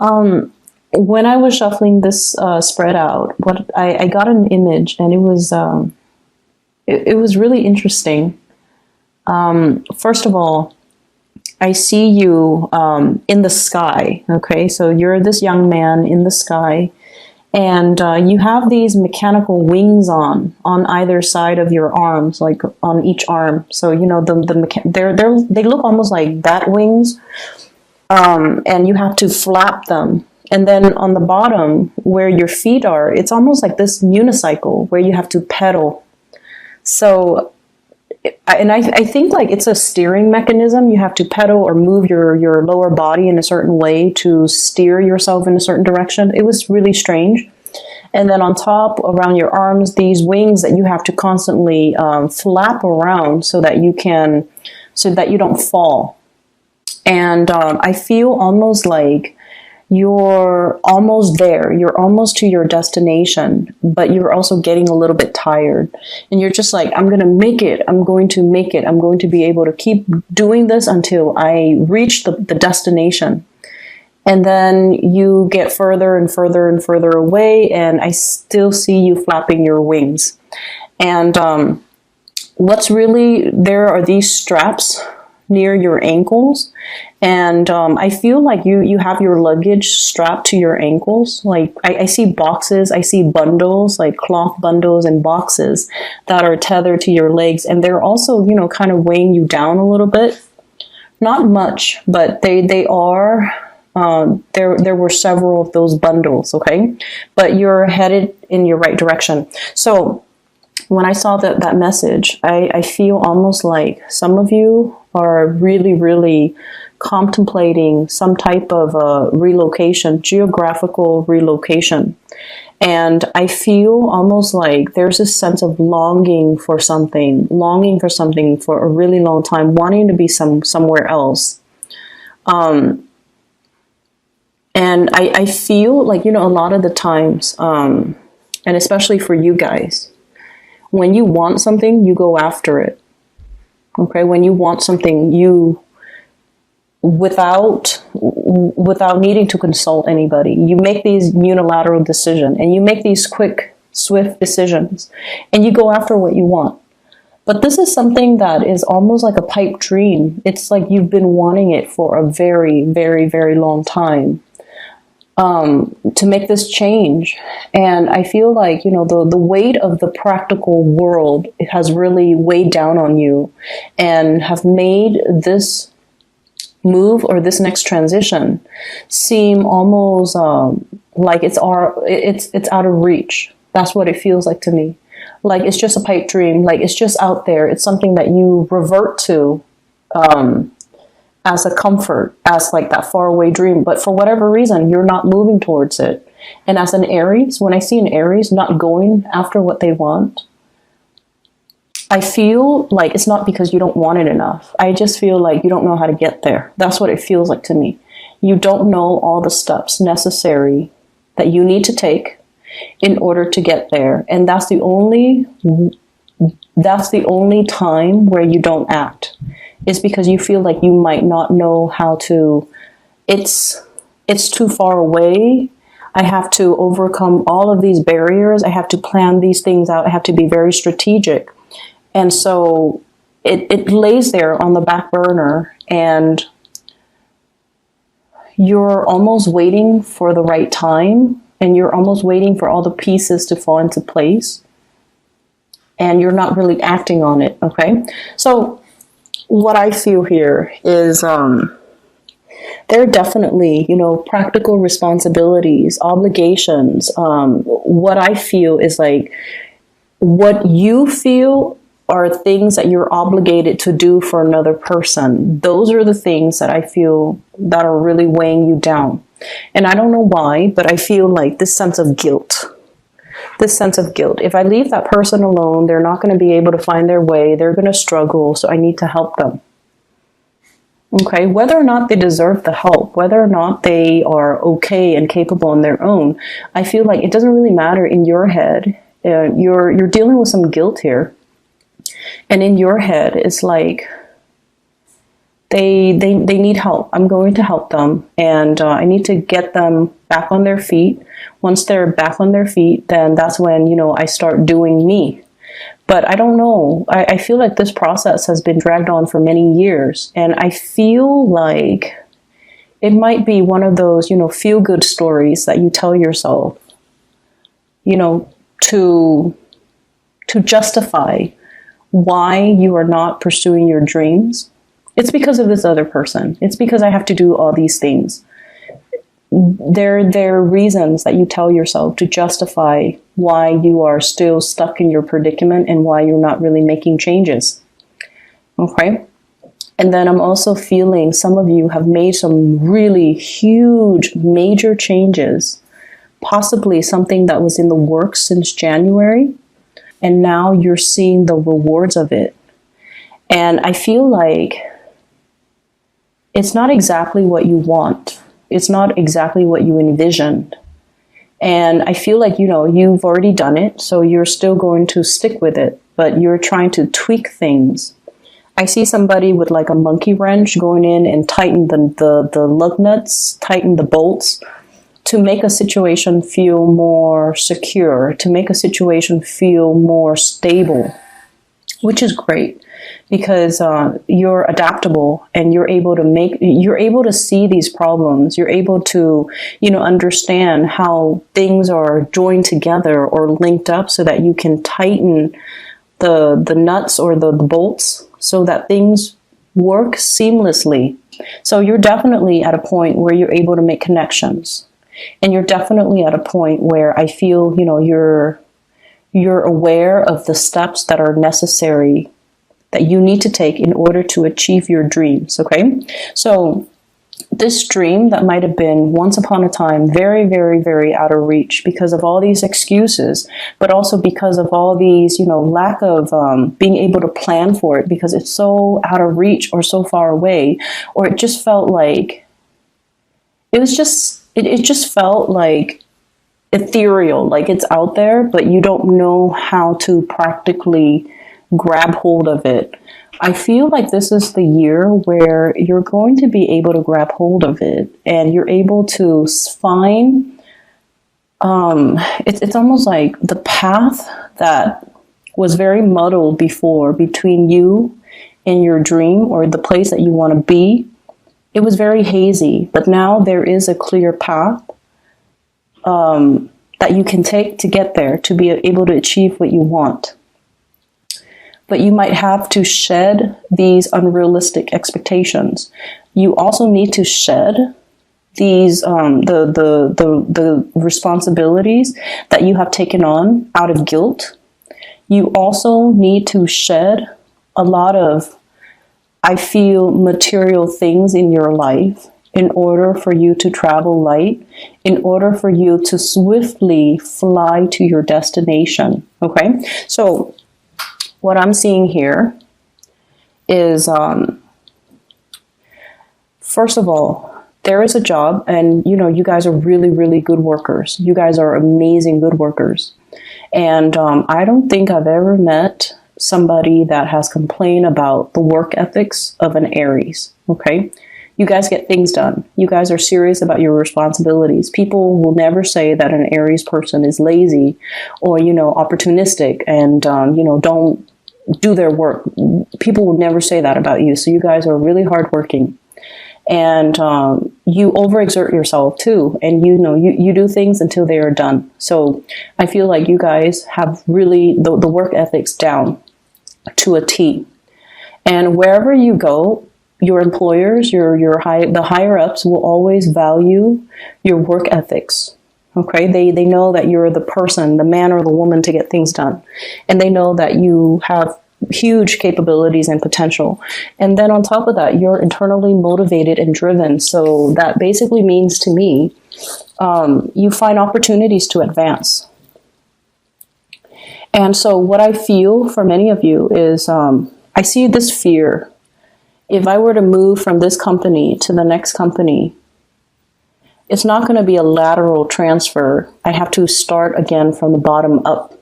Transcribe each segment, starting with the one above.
When I was shuffling this spread out, what I got an image, and it was really interesting. First of all, I see you in the sky. Okay, so you're this young man in the sky, and you have these mechanical wings on either side of your arms, like on each arm. So you know they look almost like bat wings, and you have to flap them. And then on the bottom where your feet are, it's almost like this unicycle where you have to pedal. So, and I think like it's a steering mechanism. You have to pedal or move your lower body in a certain way to steer yourself in a certain direction. It was really strange. And then on top, around your arms, these wings that you have to constantly flap around so that you don't fall. And I feel almost like you're almost there. You're almost to your destination, but you're also getting a little bit tired. And you're just like, I'm going to make it. I'm going to make it. I'm going to be able to keep doing this until I reach the destination. And then you get further and further and further away, and I still see you flapping your wings. And what's really, there are these straps near your ankles, and I feel like you have your luggage strapped to your ankles. Like I see boxes, I see bundles, like cloth bundles and boxes that are tethered to your legs, and they're also, you know, kind of weighing you down a little bit. Not much, but they are. There were several of those bundles, okay? But you're headed in your right direction. So when I saw that message, I feel almost like some of you are really, really contemplating some type of relocation, geographical relocation. And I feel almost like there's a sense of longing for something for a really long time, wanting to be somewhere else. And I feel like, you know, a lot of the times, and especially for you guys, when you want something, you go after it. Okay, when you want something, you, without needing to consult anybody, you make these unilateral decisions, and you make these quick, swift decisions, and you go after what you want. But this is something that is almost like a pipe dream. It's like you've been wanting it for a very, very, very long time. To make this change. And I feel like, you know, the weight of the practical world has really weighed down on you and have made this move or this next transition seem almost like it's out of reach. That's what it feels like to me. Like it's just a pipe dream. Like it's just out there. It's something that you revert to as a comfort, as like that faraway dream. But for whatever reason, you're not moving towards it. And as an Aries, when I see an Aries not going after what they want, I feel like it's not because you don't want it enough. I just feel like you don't know how to get there. That's what it feels like to me. You don't know all the steps necessary that you need to take in order to get there. And that's the only time where you don't act. Is because you feel like you might not know how to, it's too far away. I have to overcome all of these barriers. I have to plan these things out. I have to be very strategic. And so it lays there on the back burner, and you're almost waiting for the right time, and you're almost waiting for all the pieces to fall into place, and you're not really acting on it, okay? So what I feel here is there are definitely, you know, practical responsibilities, obligations. What I feel is like what you feel are things that you're obligated to do for another person. Those are the things that I feel that are really weighing you down. And I don't know why, but I feel like this sense of guilt. If I leave that person alone, they're not going to be able to find their way. They're going to struggle. So I need to help them. Okay. Whether or not they deserve the help, whether or not they are okay and capable on their own, I feel like it doesn't really matter in your head. You're dealing with some guilt here. And in your head, it's like, They need help. I'm going to help them, and I need to get them back on their feet. Once they're back on their feet, then that's when, I start doing me. But I don't know. I feel like this process has been dragged on for many years, and I feel like it might be one of those, feel good stories that you tell yourself, to justify why you are not pursuing your dreams. It's because of this other person. It's because I have to do all these things. There are reasons that you tell yourself to justify why you are still stuck in your predicament and why you're not really making changes. Okay? And then I'm also feeling some of you have made some really huge, major changes, possibly something that was in the works since January, and now you're seeing the rewards of it. And I feel like it's not exactly what you want. It's not exactly what you envisioned. And I feel like, you've already done it, so you're still going to stick with it, but you're trying to tweak things. I see somebody with like a monkey wrench going in and tighten the lug nuts, tighten the bolts to make a situation feel more secure, to make a situation feel more stable, which is great. Because you're adaptable and you're able to see these problems. You're able to, understand how things are joined together or linked up so that you can tighten the nuts or the bolts so that things work seamlessly. So you're definitely at a point where you're able to make connections. And you're definitely at a point where I feel, you're aware of the steps that are necessary that you need to take in order to achieve your dreams, okay? So this dream that might have been once upon a time very, very, very out of reach because of all these excuses, but also because of all these, lack of being able to plan for it because it's so out of reach or so far away, or it just felt like, it just felt like ethereal, like it's out there, but you don't know how to practically grab hold of it. I feel like this is the year where you're going to be able to grab hold of it and you're able to find, it's almost like the path that was very muddled before between you and your dream or the place that you want to be. It was very hazy, but now there is a clear path that you can take to get there, to be able to achieve what you want. But you might have to shed these unrealistic expectations. You also need to shed these the responsibilities that you have taken on out of guilt. You also need to shed a lot of, I feel, material things in your life in order for you to travel light, in order for you to swiftly fly to your destination. Okay, so what I'm seeing here is, first of all, there is a job, and you guys are really, really good workers. You guys are amazing good workers. And I don't think I've ever met somebody that has complained about the work ethics of an Aries, okay? You guys get things done. You guys are serious about your responsibilities. People will never say that an Aries person is lazy or, opportunistic and, don't do their work. People will never say that about you. So you guys are really hardworking. And you overexert yourself too. And you do things until they are done. So I feel like you guys have really the work ethics down to a T. And wherever you go, your employers, the higher ups will always value your work ethics. Okay, they know that you're the person, the man or the woman to get things done. And they know that you have huge capabilities and potential. And then on top of that, you're internally motivated and driven. So that basically means to me, you find opportunities to advance. And so what I feel for many of you is, I see this fear. If I were to move from this company to the next company, it's not going to be a lateral transfer. I have to start again from the bottom up.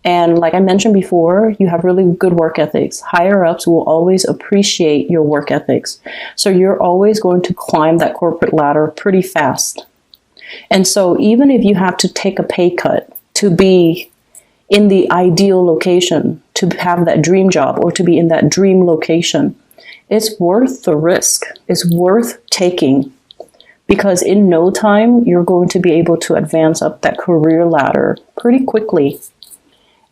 And like I mentioned before, you have really good work ethics. Higher ups will always appreciate your work ethics. So you're always going to climb that corporate ladder pretty fast. And so even if you have to take a pay cut to be in the ideal location, to have that dream job or to be in that dream location, it's worth the risk. It's worth taking, because in no time, you're going to be able to advance up that career ladder pretty quickly.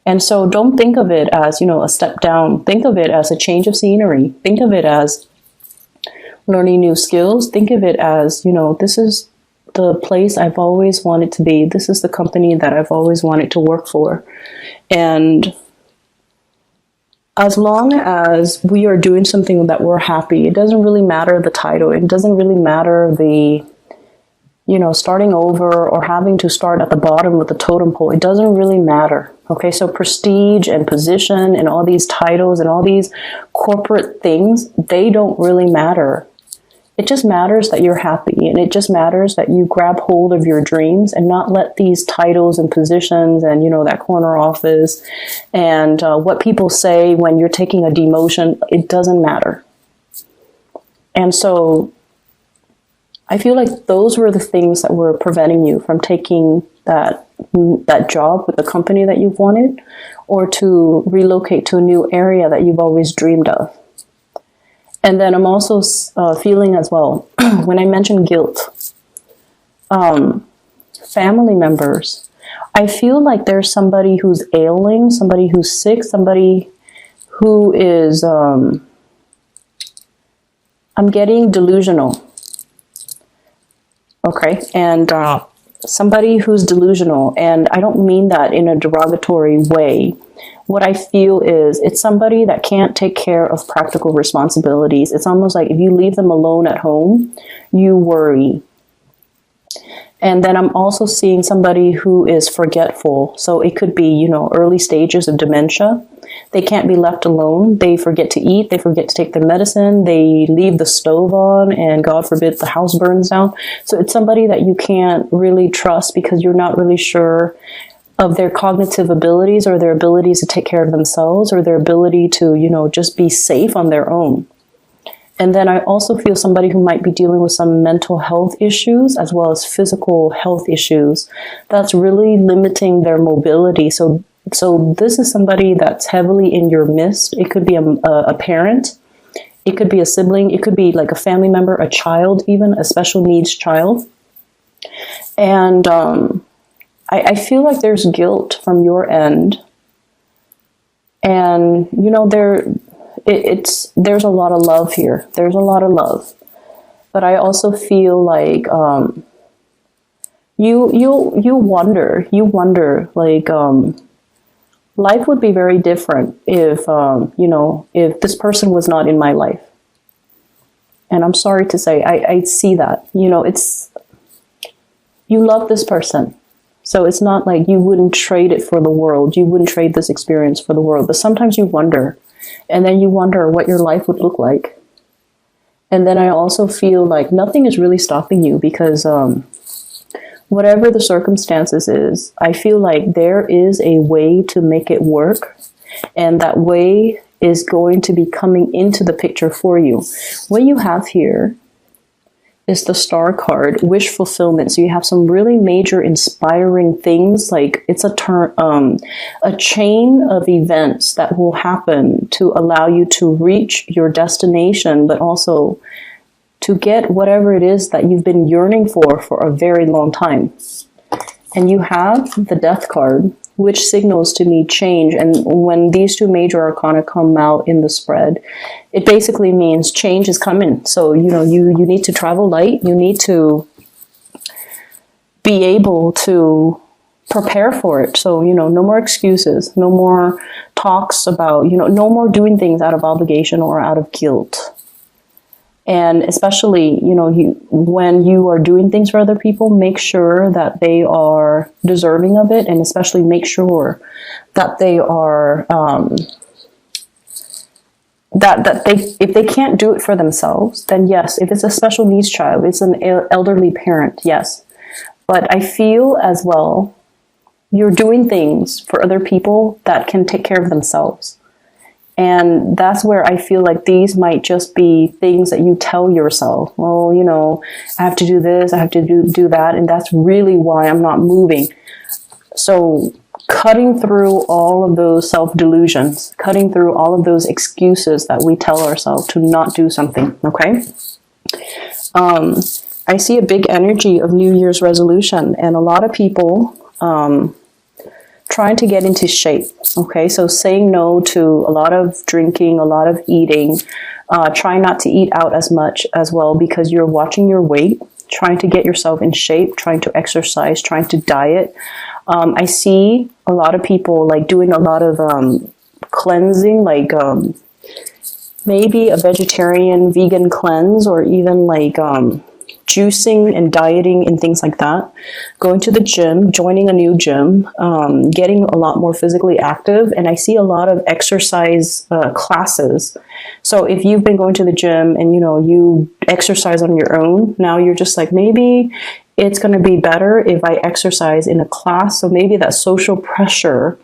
And so don't think of it as, a step down. Think of it as a change of scenery. Think of it as learning new skills. Think of it as, this is the place I've always wanted to be. This is the company that I've always wanted to work for. And as long as we are doing something that we're happy, it doesn't really matter the title. It doesn't really matter the, starting over or having to start at the bottom with the totem pole. It doesn't really matter. Okay, so prestige and position and all these titles and all these corporate things, they don't really matter. It just matters that you're happy, and it just matters that you grab hold of your dreams and not let these titles and positions and, that corner office and what people say when you're taking a demotion, it doesn't matter. And so I feel like those were the things that were preventing you from taking that job with the company that you've wanted, or to relocate to a new area that you've always dreamed of. And then I'm also feeling as well, when I mentioned guilt, family members, I feel like there's somebody who's ailing, somebody who's sick, somebody who is, I'm getting delusional. Okay, and somebody who's delusional, and I don't mean that in a derogatory way. What I feel is it's somebody that can't take care of practical responsibilities. It's almost like if you leave them alone at home, you worry. And then I'm also seeing somebody who is forgetful. So it could be, early stages of dementia. They can't be left alone. They forget to eat. They forget to take their medicine. They leave the stove on, and God forbid the house burns down. So it's somebody that you can't really trust because you're not really sure of their cognitive abilities or their abilities to take care of themselves or their ability to, just be safe on their own. And then I also feel somebody who might be dealing with some mental health issues as well as physical health issues that's really limiting their mobility. So this is somebody that's heavily in your midst. It could be a parent. It could be a sibling. It could be like a family member, a child, even a special needs child. And I feel like there's guilt from your end. And, there's a lot of love here. There's a lot of love. But I also feel like you wonder like life would be very different if if this person was not in my life. And I'm sorry to say, I see that. It's, you love this person. So it's not like you wouldn't trade it for the world. You wouldn't trade this experience for the world. But sometimes you wonder. And then you wonder what your life would look like. And then I also feel like nothing is really stopping you because whatever the circumstances is, I feel like there is a way to make it work. And that way is going to be coming into the picture for you. What you have here is the star card, wish fulfillment. So you have some really major inspiring things, like it's a chain of events that will happen to allow you to reach your destination, but also to get whatever it is that you've been yearning for a very long time. And you have the death card, which signals to me change. And when these two major arcana come out in the spread, it basically means change is coming. So, you need to travel light. You need to be able to prepare for it. So, no more excuses, no more talks about, no more doing things out of obligation or out of guilt. And especially, when you are doing things for other people, make sure that they are deserving of it, and especially make sure that they are that if they can't do it for themselves, then yes. If it's a special needs child, it's an elderly parent, yes. But I feel as well you're doing things for other people that can take care of themselves. And that's where I feel like these might just be things that you tell yourself. Well, you know, I have to do this, I have to do that, and that's really why I'm not moving. So cutting through all of those self-delusions, cutting through all of those excuses that we tell ourselves to not do something, okay? I see a big energy of New Year's resolution, and a lot of people trying to get into shape. Okay, so saying no to a lot of drinking, a lot of eating, trying not to eat out as much as well because you're watching your weight, trying to get yourself in shape, trying to exercise, trying to diet. I see a lot of people like doing a lot of cleansing, like maybe a vegetarian, vegan cleanse, or even like juicing and dieting and things like that. Going to the gym, joining a new gym, getting a lot more physically active. And I see a lot of exercise classes. So if you've been going to the gym and, you know, you exercise on your own, now you're just like, maybe it's going to be better if I exercise in a class. So maybe that social pressure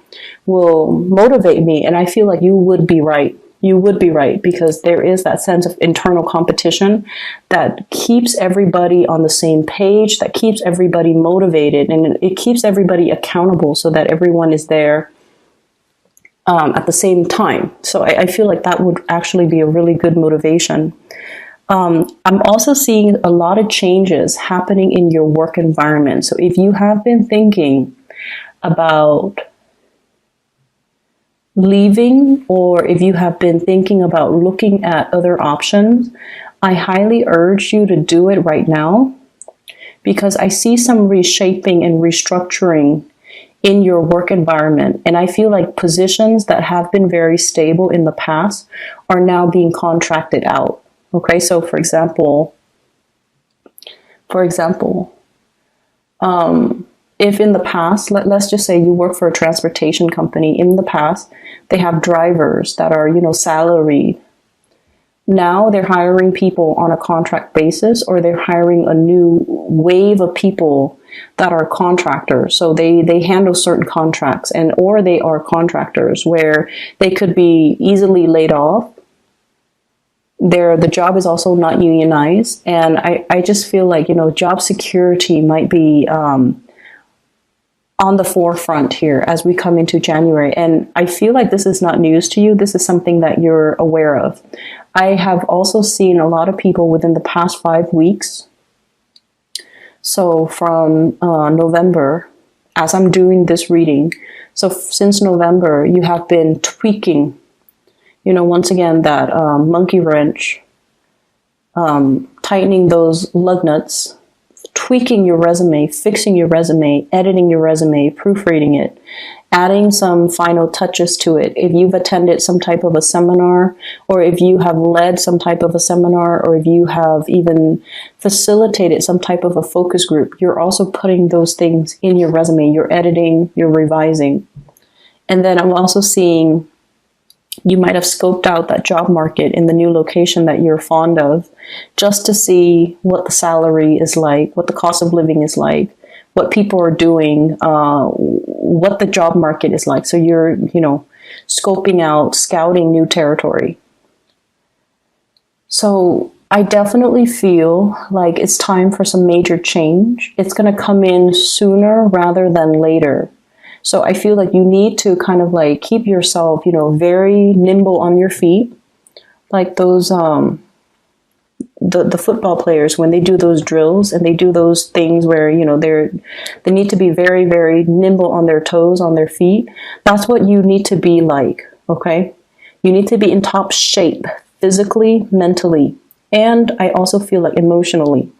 will motivate me. And I feel like you would be right. You would be right, because there is that sense of internal competition that keeps everybody on the same page, that keeps everybody motivated, and it keeps everybody accountable so that everyone is there at the same time. So I feel like that would actually be a really good motivation. I'm also seeing a lot of changes happening in your work environment. So if you have been thinking about leaving, or if you have been thinking about looking at other options, I highly urge you to do it right now, because I see some reshaping and restructuring in your work environment. And I feel like positions that have been very stable in the past are now being contracted out. Okay, so for example, if in the past, let's just say you work for a transportation company, in the past, they have drivers that are, you know, salaried. Now they're hiring people on a contract basis, or they're hiring a new wave of people that are contractors. So they handle certain contracts, and or they are contractors where they could be easily laid off. The job is also not unionized. And I just feel like, you know, job security might be on the forefront here as we come into January. And I feel like this is not news to you. This is something that you're aware of. I have also seen a lot of people within the past 5 weeks. So from November, as I'm doing this reading, so since November, you have been tweaking, you know, once again, that monkey wrench, tightening those lug nuts, tweaking your resume, fixing your resume, editing your resume, proofreading it, adding some final touches to it. If you've attended some type of a seminar, or if you have led some type of a seminar, or if you have even facilitated some type of a focus group, you're also putting those things in your resume. You're editing, you're revising. And then I'm also seeing you might have scoped out that job market in the new location that you're fond of, just to see what the salary is like, what the cost of living is like, what people are doing, what the job market is like. So you're, you know, scoping out, scouting new territory. So I definitely feel like it's time for some major change. It's going to come in sooner rather than later. So I feel like you need to kind of like keep yourself, you know, very nimble on your feet. Like those, the football players, when they do those drills and they do those things where, you know, they need to be very, very nimble on their toes, on their feet. That's what you need to be like, okay? You need to be in top shape, physically, mentally, and I also feel like emotionally.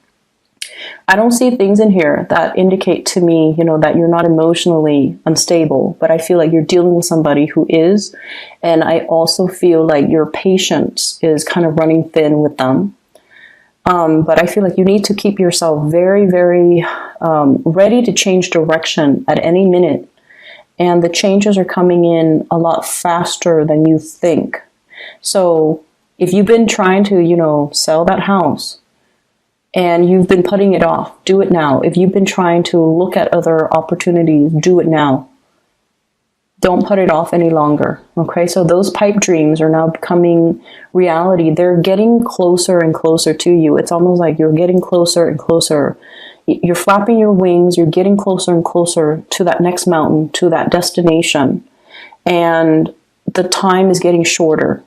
I don't see things in here that indicate to me, you know, that you're not emotionally unstable, but I feel like you're dealing with somebody who is. And I also feel like your patience is kind of running thin with them. But I feel like you need to keep yourself very, very ready to change direction at any minute. And the changes are coming in a lot faster than you think. So if you've been trying to, you know, sell that house, and you've been putting it off, do it now. If you've been trying to look at other opportunities, do it now. Don't put it off any longer. Okay, so those pipe dreams are now becoming reality. They're getting closer and closer to you. It's almost like you're getting closer and closer. You're flapping your wings. You're getting closer and closer to that next mountain, to that destination. And the time is getting shorter.